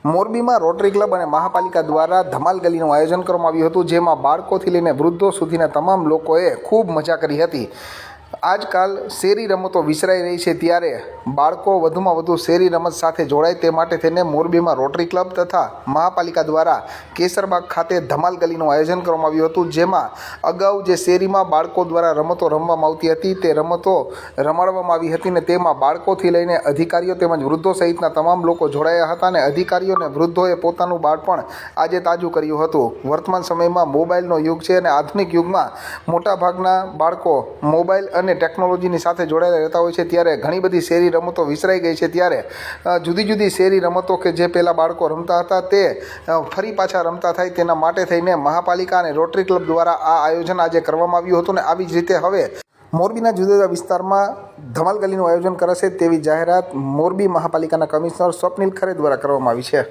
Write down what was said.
મોરબીમાં rotary club અને મહાપાલિકા દ્વારા ધમાલ ગલીનું આયોજન કરવામાં આવ્યું હતું, જેમાં બાળકોથી લઈને વૃદ્ધો સુધીના તમામ લોકોએ ખૂબ મજા કરી હતી। આજકાલ શેરી રમતો વિસરાઈ રહી છે, ત્યારે બાળકો વધુમાં વધુ શેરી રમત સાથે જોડાય તે માટે થઈને મોરબીમાં રોટરી ક્લબ તથા મહાપાલિકા દ્વારા કેસરબાગ ખાતે ધમાલ ગલીનું આયોજન કરવામાં આવ્યું હતું, જેમાં અગાઉ જે શેરીમાં બાળકો દ્વારા રમતો રમવામાં આવતી હતી તે રમતો રમાડવામાં આવી હતી ને તેમાં બાળકોથી લઈને અધિકારીઓ તેમજ વૃદ્ધો સહિતના તમામ લોકો જોડાયા હતા અને અધિકારીઓ અને વૃદ્ધોએ પોતાનું બાળપણ આજે તાજું કર્યું હતું। વર્તમાન સમયમાં મોબાઈલનો યુગ છે અને આધુનિક યુગમાં મોટાભાગના બાળકો મોબાઈલ અને ટેકનોલોજીની સાથે જોડાયેલા રહેતા હોય છે, ત્યારે ઘણી બધી શેરી રમતો વિસરાઈ ગઈ છે। ત્યારે જુદી જુદી શેરી રમતો કે જે પહેલાં બાળકો રમતા હતા તે ફરી પાછા રમતા થાય તેના માટે થઈને મહાપાલિકા અને રોટરી ક્લબ દ્વારા આ આયોજન આજે કરવામાં આવ્યું હતું ને આવી જ રીતે હવે મોરબીના જુદા જુદા વિસ્તારમાં ધમાલ ગલીનું આયોજન કરાશે તેવી જાહેરાત મોરબી મહાપાલિકાના કમિશનર સ્વપ્નિલ ખરે દ્વારા કરવામાં આવી છે।